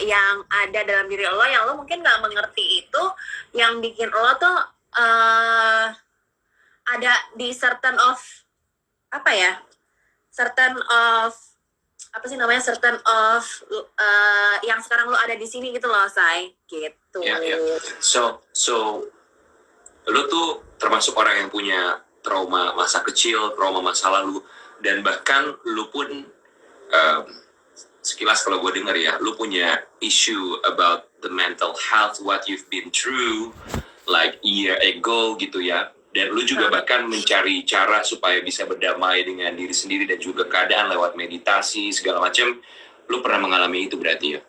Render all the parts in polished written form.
yang ada dalam diri lo yang lo mungkin nggak mengerti itu, yang bikin lo tuh ada di certain of apa ya, certain of apa sih namanya, certain of yang sekarang lo ada di sini gitu loh, Say, gitu. So lo tuh termasuk orang yang punya trauma masa kecil, trauma masa lalu, dan bahkan lo pun sekilas kalau gue denger ya, lu punya issue about the mental health, what you've been through like year ago gitu ya. Dan lu juga bahkan mencari cara supaya bisa berdamai dengan diri sendiri dan juga keadaan lewat meditasi segala macam. Lu pernah mengalami itu berarti ya?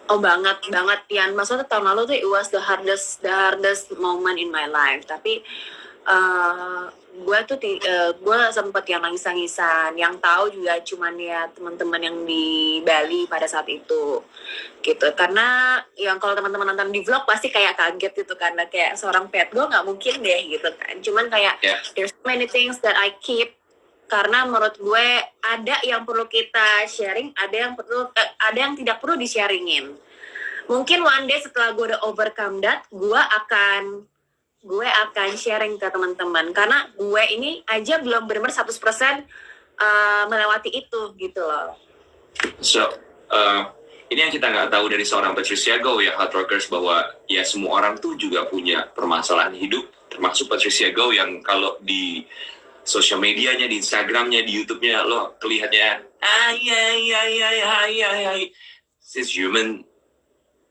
Oh banget Yan. Maksudnya tahun lalu tuh it was the hardest moment in my life. Tapi gue sempet yang nangis-nangisan. Yang tahu juga cuman ya teman-teman yang di Bali pada saat itu, gitu. Karena yang kalau teman-teman nonton di vlog pasti kayak kaget gitu, karena kayak seorang pet gue nggak mungkin deh gitu kan. Cuman kayak there's so many things that I keep, karena menurut gue ada yang perlu kita sharing, ada yang tidak perlu di-sharingin. Mungkin one day setelah gue udah overcome that, gue akan sharing ke teman-teman, karena gue ini aja belum benar-benar 100% melewati itu gitu loh. So, ini yang kita nggak tahu dari seorang Patricia Go ya, Hard Rockers, bahwa ya semua orang tuh juga punya permasalahan hidup, termasuk Patricia Go yang kalau di sosial medianya, di Instagramnya, di YouTube-nya lo kelihatannya she's human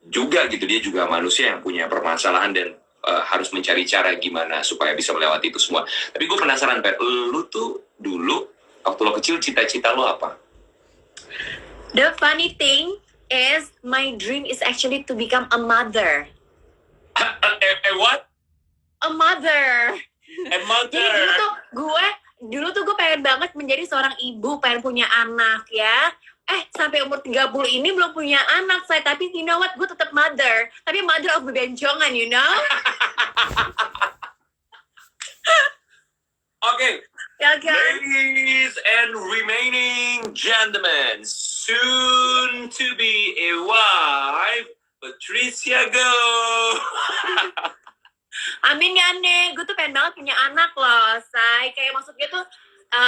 juga gitu, dia juga manusia yang punya permasalahan dan harus mencari cara gimana supaya bisa melewati itu semua. Tapi gue penasaran, Pat, lu tuh dulu waktu lo kecil cita-cita lo apa? The funny thing is my dream is actually to become a mother. What? A mother. Jadi dulu tuh gue pengen banget menjadi seorang ibu, pengen punya anak ya. Sampai umur 30 ini belum punya anak saya, tapi you know what, gue tetap mother. Tapi mother of bebencongan, you know. Okay. Ladies and remaining gentlemen, soon to be a wife, Patricia Go. Amin ya, Nek. Gue tuh pengen banget punya anak loh, Say. Kayak maksudnya tuh,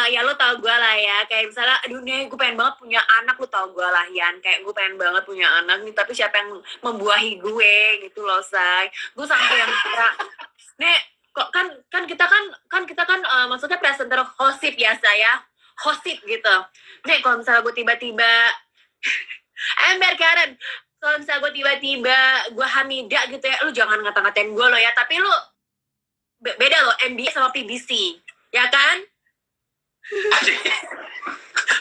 ya lo tau gue lah ya. Kayak misalnya, aduh Nek, gue pengen banget punya anak, lo tau gue lah, Yan. Kayak gue pengen banget punya anak nih, tapi siapa yang membuahi gue gitu loh, Say. Gue sampai yang kayak, Nek, kok kan kita kan maksudnya presenter hosip ya, saya. Hosip gitu. Nek, kalau misalnya gue tiba-tiba ember Karen, kalau misalnya gue tiba-tiba gue Hamida gitu ya, lu jangan ngata-ngatain gue lo ya, tapi lu beda lo MBA sama PBC, ya kan?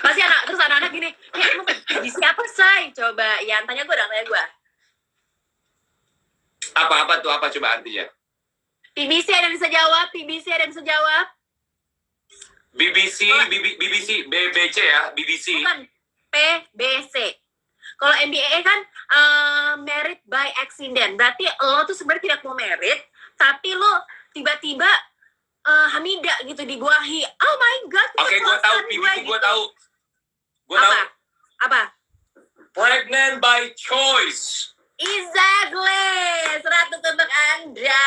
Pasti terus anak-anak gini, emang PBC apa, Say? Coba, ya tanya gue, tanya gue. Apa tuh, apa coba artinya? PBC ada yang bisa jawab, BBC ada yang bisa jawab. BBC, BBC ya, BBC. Bukan, PBC. Kalau MBA kan married by accident. Berarti lo tuh sebenarnya tidak mau married, tapi lo tiba-tiba Hamida gitu dibuahi. Oh my god. Oke, gue tahu PBC, gue tahu. Apa? Pregnant by choice. Exactly. 100 untuk Anda.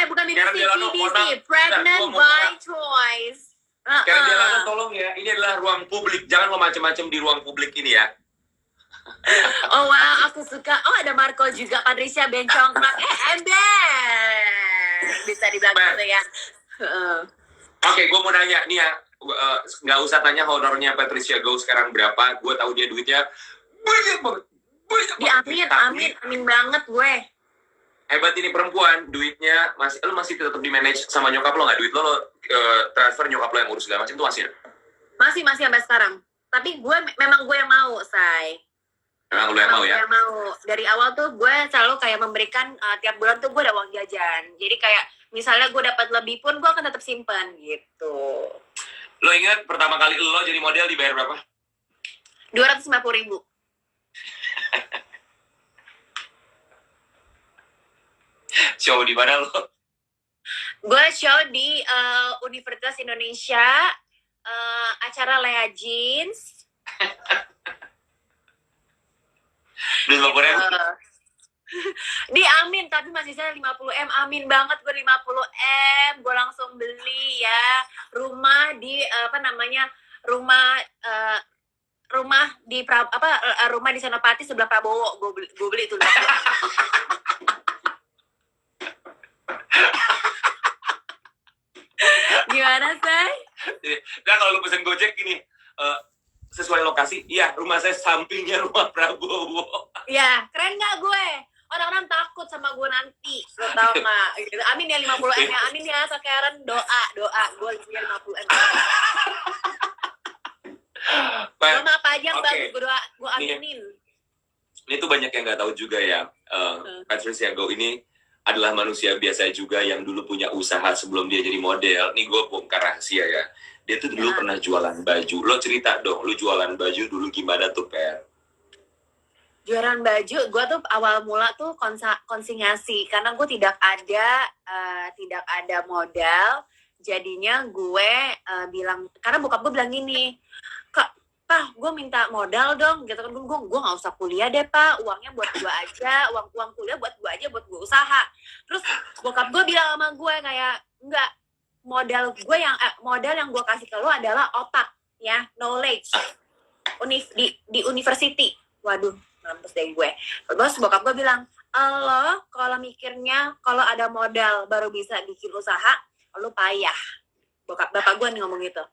Bukan BBC, PBC. Pregnant by choice. Karen Delano, tolong ya, ini adalah ruang publik, jangan lo macem-macem di ruang publik ini ya. Oh wow, aku suka. Oh ada Marco juga, Patricia bencongklak. Ember, bisa dibilang gitu ya. Oke, gue mau nanya nih ya, nggak usah tanya honornya Patricia Go sekarang berapa, gue tahu dia duitnya banyak banget. Amin banget gue. Hebat ini perempuan, duitnya masih tetap di manage sama nyokap lo nggak? Duit lo transfer nyokap lo yang urus segala macam itu masih? Masih sampai sekarang. Tapi memang gue yang mau, Say. Memang lo yang mau ya? Gue mau. Dari awal tuh gue selalu kayak memberikan tiap bulan tuh gue ada uang jajan. Jadi kayak misalnya gue dapat lebih pun gue akan tetap simpan gitu. Lo ingat pertama kali lo jadi model dibayar berapa? 250.000. Show di mana lo? Gue show di Universitas Indonesia, acara Lea Jeans. 50.000. Di amin, tapi masih saya 50M, amin banget gue 50M, gue langsung beli ya rumah di rumah di rumah di Senopati sebelah Prabowo, gue beli itu. Gimana say? Nah kalau lu pesen Gojek gini, sesuai lokasi, iya rumah saya sampingnya rumah Prabowo. Ya keren nggak gue? Orang-orang takut sama gue nanti, lo tau nggak? Gitu. Amin ya 50M ya, amin ya. Sekarang doa gue punya 50M. Gue mah apa aja yang bagus, gue aminin. Ini tuh banyak yang nggak tahu juga ya. Patricia Go ini adalah manusia biasa juga yang dulu punya usaha sebelum dia jadi model. Nih gue bongkar rahasia ya. Dia tuh dulu pernah jualan baju. Lo cerita dong, lo jualan baju dulu gimana tuh, Per? Jualan baju, gue tuh awal mula tuh konsinyasi karena gue tidak ada modal. Jadinya gue bilang, karena bokap gue bilang gini, Pak, gue minta modal dong, gitu kan. Gue nggak usah kuliah deh Pak, uangnya buat gue aja, uang kuliah buat gue aja, buat gue usaha. Terus bokap gue bilang sama gue kayak, enggak, modal yang gue kasih ke lo adalah otak, ya, knowledge, di university. Waduh, mampus deh gue. Terus bokap gue bilang, lo kalau mikirnya kalau ada modal baru bisa bikin usaha, lo payah. Bapak gue nih ngomong gitu.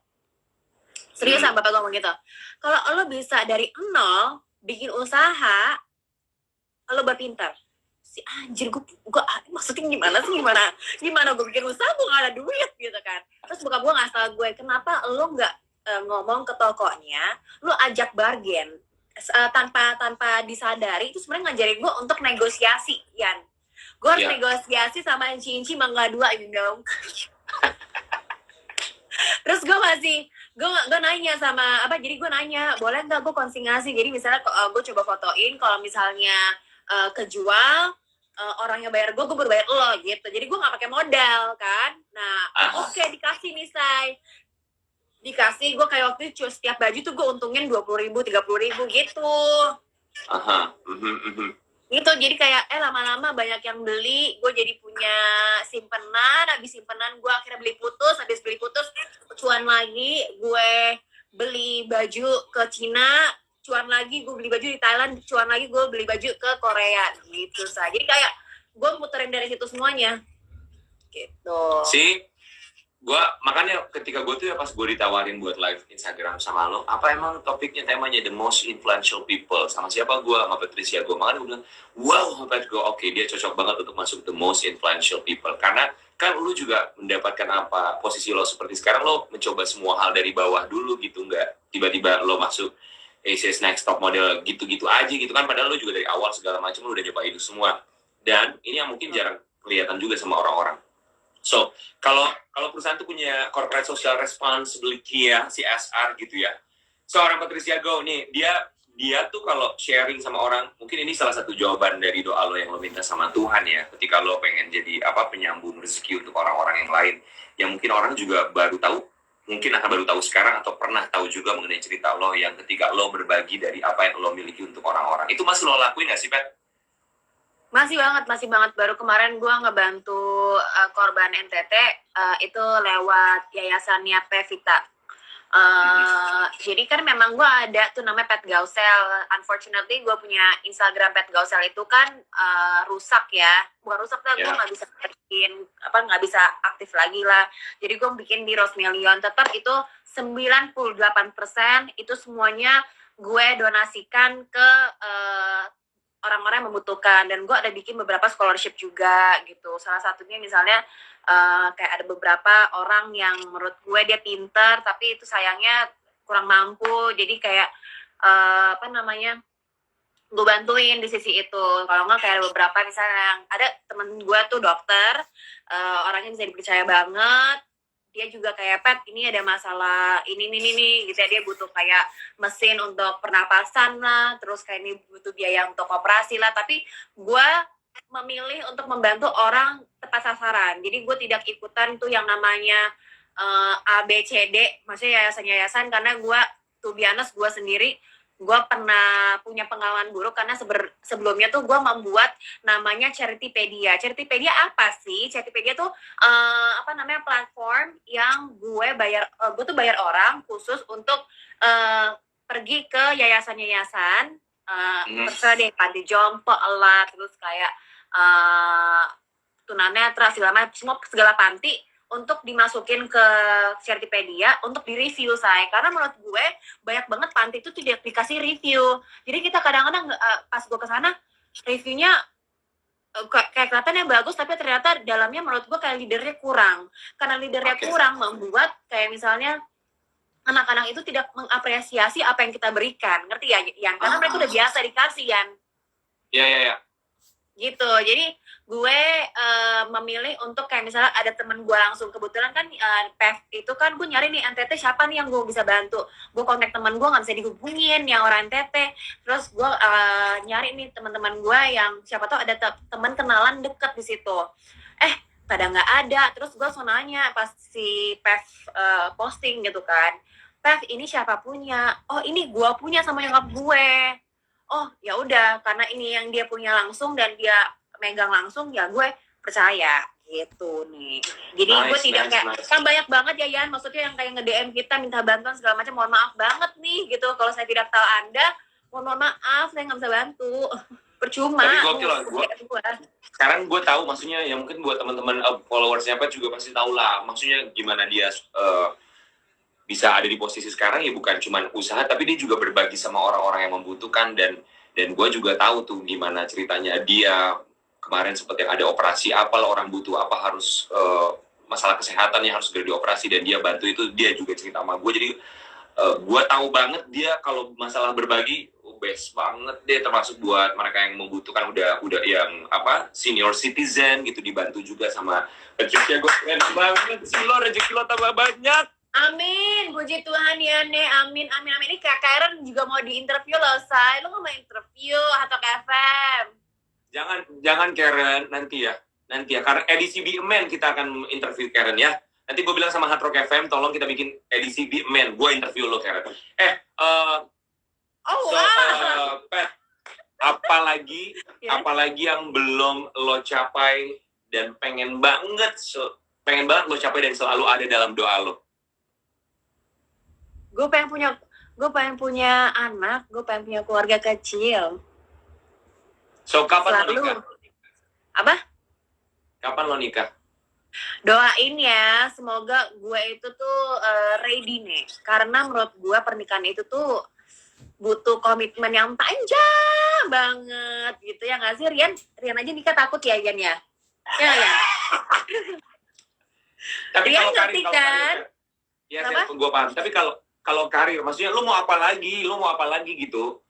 Seriusan bapak gue ngomong gitu. Kalau lo bisa dari nol bikin usaha, lo berpintar. Si anjir, gue maksudnya gimana gue bikin usaha, gue gak ada duit gitu kan. Terus bokap gue ngasih tau gue, kenapa lo nggak ngomong ke tokonya, lo ajak bargain. Tanpa disadari itu sebenarnya ngajarin gue untuk negosiasi, Yan. Gue harus negosiasi sama Inci Mangga 2 ini dong. Terus gue nanya sama jadi gue nanya, boleh nggak gue konsinyasi, jadi misalnya gue coba fotoin, kalau misalnya kejual, orang yang bayar gue berbayar lo gitu, jadi gue nggak pakai modal kan. Nah oke, dikasih nih say, dikasih gue kayak waktu itu setiap baju tuh gue untungin 20.000 30.000 gitu. Gitu, jadi kayak lama-lama banyak yang beli, gue jadi punya simpenan. Habis simpenan gue akhirnya habis beli putus cuan lagi, gue beli baju ke Cina, cuan lagi gue beli baju di Thailand, cuan lagi gue beli baju ke Korea gitu say. Jadi kayak gue muterin dari situ semuanya gitu sih. Gue makanya ketika gue tuh ya pas gue ditawarin buat live Instagram sama lo, apa emang topiknya temanya the most influential people, sama siapa gue, sama Patricia Go. Makanya gue bilang wow, Pat Go, oke, dia cocok banget untuk masuk the most influential people, karena kan lu juga mendapatkan posisi lo seperti sekarang. Lo mencoba semua hal dari bawah dulu gitu, nggak tiba-tiba lo masuk Asia's Next Top Model gitu-gitu aja gitu kan, padahal lo juga dari awal segala macam lo udah nyoba itu semua. Dan ini yang mungkin jarang kelihatan juga sama orang-orang. So, kalau perusahaan tuh punya corporate social responsibility ya, CSR gitu ya. Seorang Patricia Go nih, dia tuh kalau sharing sama orang, mungkin ini salah satu jawaban dari doa lo yang lo minta sama Tuhan ya, ketika lo pengen jadi penyambung rezeki untuk orang-orang yang lain, yang mungkin orang juga baru tahu, mungkin akan baru tahu sekarang atau pernah tahu juga mengenai cerita lo yang ketika lo berbagi dari apa yang lo miliki untuk orang-orang. Itu masih lo lakuin nggak sih, Pat? Masih banget. Baru kemarin gue ngebantu korban NTT itu lewat yayasannya Pevita. Jadi kan memang gue ada tuh namanya Pet Gausel. Unfortunately gue punya Instagram Pet Gausel itu kan rusak ya. Bukan rusak lah, gue nggak bisa nggak bisa aktif lagi lah. Jadi gue bikin di Rose Million. Tetap itu 98% itu semuanya gue donasikan ke orang-orang yang membutuhkan, dan gue ada bikin beberapa scholarship juga gitu. Salah satunya misalnya kayak ada beberapa orang yang menurut gue dia pinter tapi itu sayangnya kurang mampu, jadi kayak gue bantuin di sisi itu. Kalau nggak kayak ada beberapa misalnya yang ada temen gue tuh dokter, orangnya bisa dipercaya banget, dia juga kayak Pat ini ada masalah ini gitu ya, dia butuh kayak mesin untuk pernapasan lah, terus kayak ini butuh biaya untuk operasi lah, tapi gue memilih untuk membantu orang tepat sasaran. Jadi gue tidak ikutan tuh yang namanya A, B, C, D, maksudnya yayasan-yayasan, karena gue to be honest, gue sendiri gue pernah punya pengalaman buruk karena sebelumnya tuh gue membuat namanya Charitypedia. Charitypedia apa sih? Charitypedia tuh apa namanya, platform yang gue tuh bayar orang khusus untuk pergi ke yayasan-yayasan, terserah deh, panti jompo lah, terus kayak tunanetra segala panti untuk dimasukin ke Certipedia untuk direview, say. Karena menurut gue banyak banget panti itu tidak dikasih review. Jadi kita kadang-kadang pas gue kesana, reviewnya kayak kelihatannya bagus, tapi ternyata dalamnya menurut gue kayak leadernya kurang. Karena leadernya kurang membuat kayak misalnya anak-anak itu tidak mengapresiasi apa yang kita berikan. Ngerti ya, Yan? Karena mereka udah biasa dikasih, Yan. Iya. Gitu. Jadi gue memilih untuk kayak misalnya ada temen gue langsung, kebetulan kan PEV itu kan gue nyari nih NTT siapa nih yang gue bisa bantu. Gue kontak temen gue nggak bisa dihubungin yang orang NTT, terus gue nyari nih teman-teman gue yang siapa tahu ada teman kenalan deket di situ. Pada nggak ada, terus gue nanya pas si PEV posting gitu kan, PEV ini siapa punya? Oh ini gue punya sama nyokap gue. Oh ya udah, karena ini yang dia punya langsung dan dia megang langsung, ya gue percaya gitu nih. Jadi gue tidak kayak kan banyak banget ya Yan, maksudnya yang kayak nge-DM kita minta bantuan segala macam, mohon maaf banget nih gitu, kalau saya tidak tahu Anda, mohon maaf saya nggak bisa bantu. Percuma. Tapi gokil lah, sekarang gue tahu maksudnya, ya mungkin buat teman-teman followersnya apa juga pasti tahu lah maksudnya gimana dia bisa ada di posisi sekarang, ya bukan cuma usaha tapi dia juga berbagi sama orang-orang yang membutuhkan, dan gue juga tahu tuh gimana ceritanya dia kemarin seperti ada operasi apalah, orang butuh apa, harus masalah kesehatan yang harus segera dioperasi dan dia bantu itu, dia juga cerita sama gue. Jadi gue tahu banget dia kalau masalah berbagi best banget deh, termasuk buat mereka yang membutuhkan, udah yang apa senior citizen gitu, dibantu juga sama rezeki. Gue keren banget sih lo, rezeki lo tambah banyak. Amin, puji Tuhan ya Nek, amin. Ini Kak Karen juga mau diinterview loh, Say. Lo mau interview atau KFM? Jangan Karen, nanti ya, karena edisi Be A Man kita akan interview Karen ya. Nanti gue bilang sama Hard Rock FM, tolong kita bikin edisi Be A Man, gue interview lo Karen. Pat, apalagi yang belum lo capai dan pengen banget lo capai dan selalu ada dalam doa lo? Gue pengen punya anak, gue pengen punya keluarga kecil. So kapan lo nikah? Apa? Kapan lo nikah? Doain ya, semoga gue itu tuh ready nih. Karena menurut gue pernikahan itu tuh butuh komitmen yang panjang banget gitu ya nggak sih, Rian? Rian aja nikah takut ya, Yan ya? Ya, Yan? Tapi Rian kalau ngerti kan? Ya, gue paham. Tapi kalau karir, maksudnya lu mau apa lagi gitu?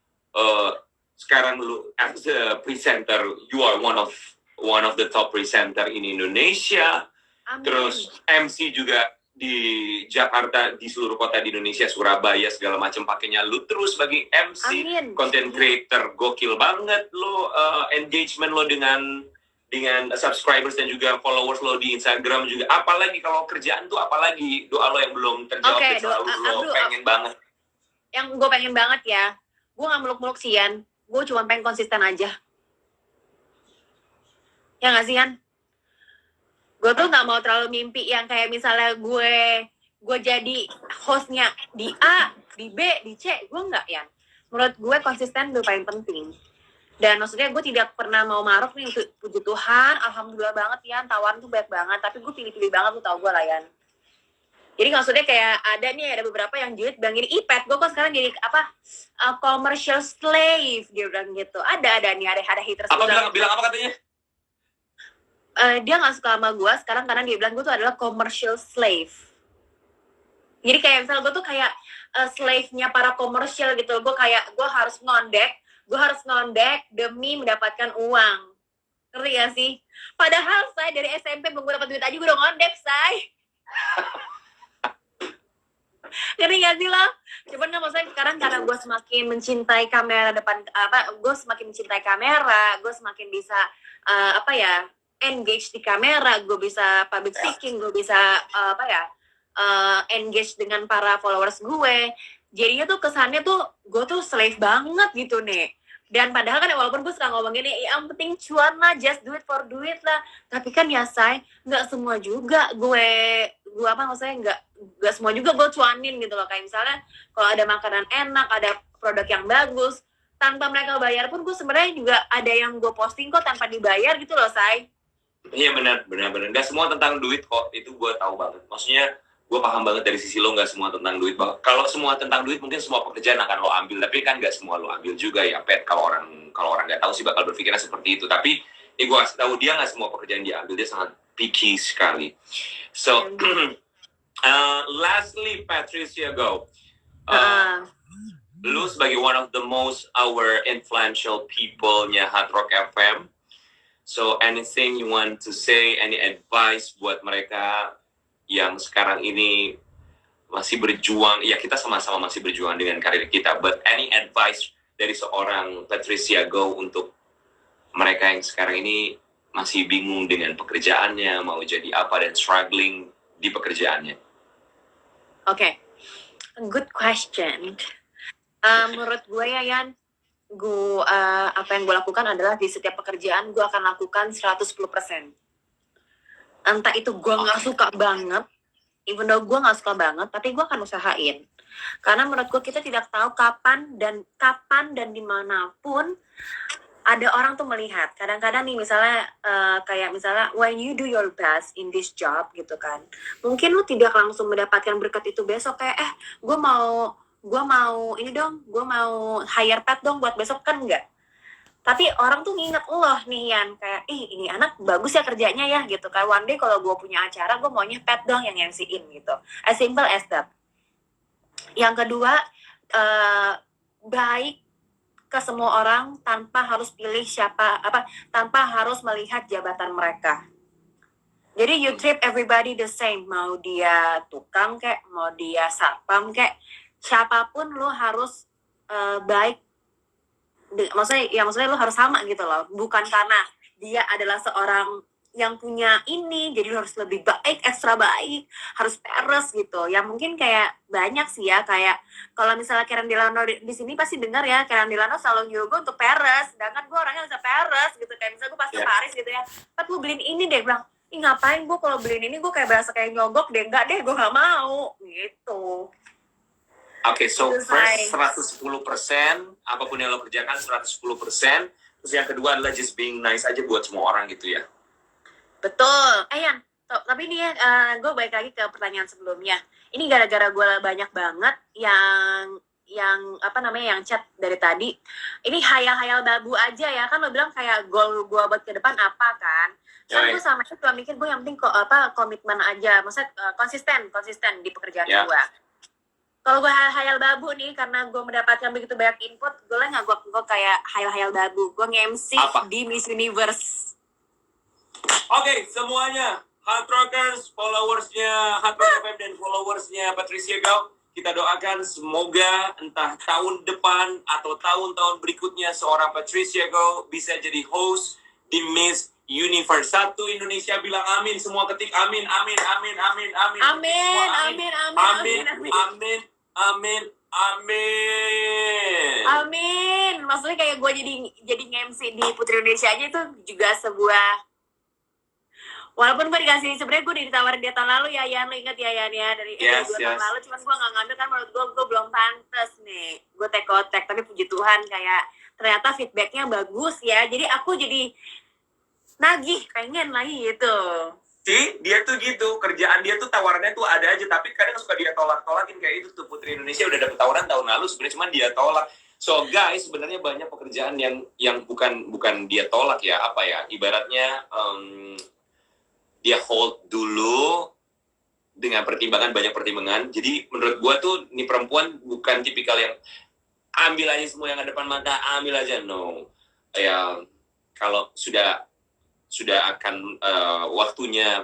Sekarang lu as a presenter, you are one of the top presenter in Indonesia. Amin. Terus MC juga di Jakarta, di seluruh kota di Indonesia, Surabaya segala macam pakainya lu terus bagi MC. Amin. Content creator gokil banget lo, engagement lo dengan subscribers dan juga followers lo di Instagram juga. Apalagi kalau kerjaan tuh, apalagi doa lo yang belum terjawab, selalu lo pengen banget. Yang gue pengen banget ya, gue gak muluk-muluk sih Yan, gue cuma pengen konsisten aja. Ya gak sih Yan? Gue tuh gak mau terlalu mimpi yang kayak misalnya gue jadi hostnya di A, di B, di C. Gue gak Yan. Menurut gue konsisten itu paling penting. Dan maksudnya gue tidak pernah mau maruk nih, puji Tuhan, alhamdulillah banget Yan, tawaran tuh banyak banget, tapi gue pilih-pilih banget, lu tau gue lah Yan. Jadi maksudnya kayak ada beberapa yang julid bilang gini, Ipet, gue kok sekarang jadi commercial slave, dia bilang gitu. Ada haters. Apa bilang apa katanya? Dia gak suka sama gue sekarang karena dia bilang gue tuh adalah commercial slave. Jadi kayak misalnya gue tuh kayak slave-nya para komersial gitu. Gue harus ngondek demi mendapatkan uang. Ngerti gak sih? Padahal saya dari SMP belum dapat duit aja gue udah ngondek, say. Ngerti gak sih lo? Cuman gak, maksudnya sekarang karena gue semakin mencintai kamera gue semakin mencintai kamera, gue semakin bisa engage di kamera, gue bisa public speaking, gue bisa engage dengan para followers gue. jadinya tuh kesannya tuh gue tuh slave banget gitu nih. Dan padahal kan walaupun gue suka ngomong gini, yang penting cuan lah, just do it for duit lah. Tapi kan ya say, nggak semua juga gue apa maksudnya nggak semua juga gue cuanin gitu loh. Kayak misalnya kalau ada makanan enak, ada produk yang bagus, tanpa mereka bayar pun gue sebenarnya juga ada yang gue posting kok tanpa dibayar gitu loh say. Iya benar. Gak semua tentang duit kok, itu gue tahu banget. Maksudnya gue paham banget dari sisi lo, gak semua tentang duit. Kalau semua tentang duit mungkin semua pekerjaan akan lo ambil, tapi kan gak semua lo ambil juga ya Pet. Kalau orang nggak tahu sih bakal berpikirnya seperti itu. Tapi gue kasih tahu dia gak semua pekerjaan dia ambil, dia sangat picky sekali. So lastly Patricia, go. Lu sebagai one of the most our influential people-nya Hard Rock FM. So anything you want to say, any advice buat mereka yang sekarang ini masih berjuang, ya kita sama-sama masih berjuang dengan karir kita, but any advice dari seorang Patricia Go untuk mereka yang sekarang ini masih bingung dengan pekerjaannya, mau jadi apa dan struggling di pekerjaannya? Okay, good question. Menurut gue ya Yan, apa yang gue lakukan adalah di setiap pekerjaan gue akan lakukan 110%. Entah itu gue nggak suka banget, even though gue nggak suka banget, tapi gue akan usahain. Karena menurut gue kita tidak tahu kapan dan dimanapun ada orang tuh melihat. Kadang-kadang nih misalnya kayak misalnya when you do your best in this job gitu kan, mungkin lu tidak langsung mendapatkan berkat itu besok kayak gue mau ini dong, gue mau hire pet dong buat besok, kan enggak. Tapi orang tuh nginget loh nih Yan, kayak ini anak bagus ya kerjanya ya gitu kan. One day kalau gue punya acara, gue maunya pet dong yang MC-in gitu. As simple as that. Yang kedua, baik ke semua orang tanpa harus pilih tanpa harus melihat jabatan mereka. Jadi you treat everybody the same, mau dia tukang kek, mau dia satpam kek, siapapun lo harus baik. Maksudnya lo harus sama gitu loh, bukan karena dia adalah seorang yang punya ini jadi lo harus lebih baik, ekstra baik, harus peres gitu. Ya mungkin kayak banyak sih ya, kayak kalau misalnya Karen Delano di sini pasti dengar ya, Karen Delano selalu nyuruh gue untuk peres, sedangkan gue orangnya bisa peres gitu. Kayak misalnya gue pas ke Paris gitu ya, tapi gue beliin ini deh, bilang ngapain gue kalau beliin ini, gue kayak berasa kayak nyogok deh, enggak deh, gue nggak mau gitu. Oke, so first 110%, apapun yang lo kerjakan 110%. Terus yang kedua adalah just being nice aja buat semua orang gitu ya. Betul. Yan, tapi ini ya, gue balik lagi ke pertanyaan sebelumnya. Ini gara-gara gue banyak banget yang chat dari tadi. Ini hayal-hayal babu aja ya, kan lo bilang kayak goal gue buat ke depan apa kan? Kan gue sama itu cuma mikir gue yang penting komitmen aja, maksudnya konsisten di pekerjaan gue. Kalau gue hayal babu nih, karena gue mendapatkan begitu banyak input, gue gue kayak hayal babu. Gue nge-MC di Miss Universe. Oke, semuanya Hard Rockers, followersnya Hard Rock FM dan followersnya Patricia Go, kita doakan semoga entah tahun depan atau tahun-tahun berikutnya seorang Patricia Go bisa jadi host di Miss Universe. Satu Indonesia bilang amin, semua ketik amin. Amin. Maksudnya kayak gue jadi nge-MC di Putri Indonesia aja itu juga sebuah, walaupun gue dikasih, sebenarnya gue ditawarin dia tahun lalu ya Yan, lo inget ya Yan ya, dari 2 tahun lalu, cuman gue gak ngambil kan menurut gue belum pantas nih, gue tek-tek. Tapi puji Tuhan kayak ternyata feedbacknya bagus ya, jadi aku jadi nagih pengen lagi gitu. Sih, dia tuh gitu, kerjaan dia tuh tawarannya tuh ada aja, tapi kadang suka dia tolak-tolakin. Kayak itu tuh Putri Indonesia udah dapet tawaran tahun lalu, sebenarnya cuma dia tolak. So guys, sebenarnya banyak pekerjaan yang bukan dia tolak ya, apa ya, ibaratnya dia hold dulu dengan banyak pertimbangan. Jadi menurut gua tuh ini perempuan bukan tipikal yang ambil aja semua yang ada depan mata, ambil aja, no. Ya kalau sudah akan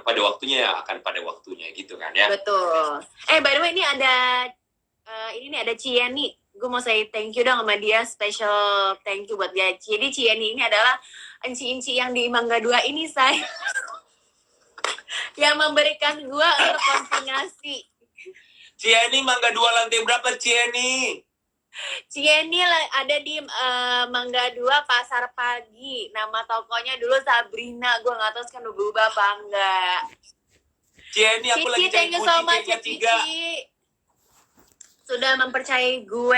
pada waktunya akan pada waktunya gitu kan ya. Betul. By the way ini ada ada Cieni. Gue mau say thank you dong sama dia, special thank you buat dia. Jadi Cieni ini adalah inci-inci yang di Mangga 2 ini, say. Yang memberikan gue untuk konfirmasi. Cieni Mangga 2 lantai berapa Cieni? Cieni ada di Mangga 2 Pasar Pagi. Nama tokonya dulu Sabrina. Gue nggak tahu sekarang udah berubah apa enggak. Cieni aku lagi Cici, cari thank you so kunci much ya kayaknya 3. Cici. Sudah mempercayai gue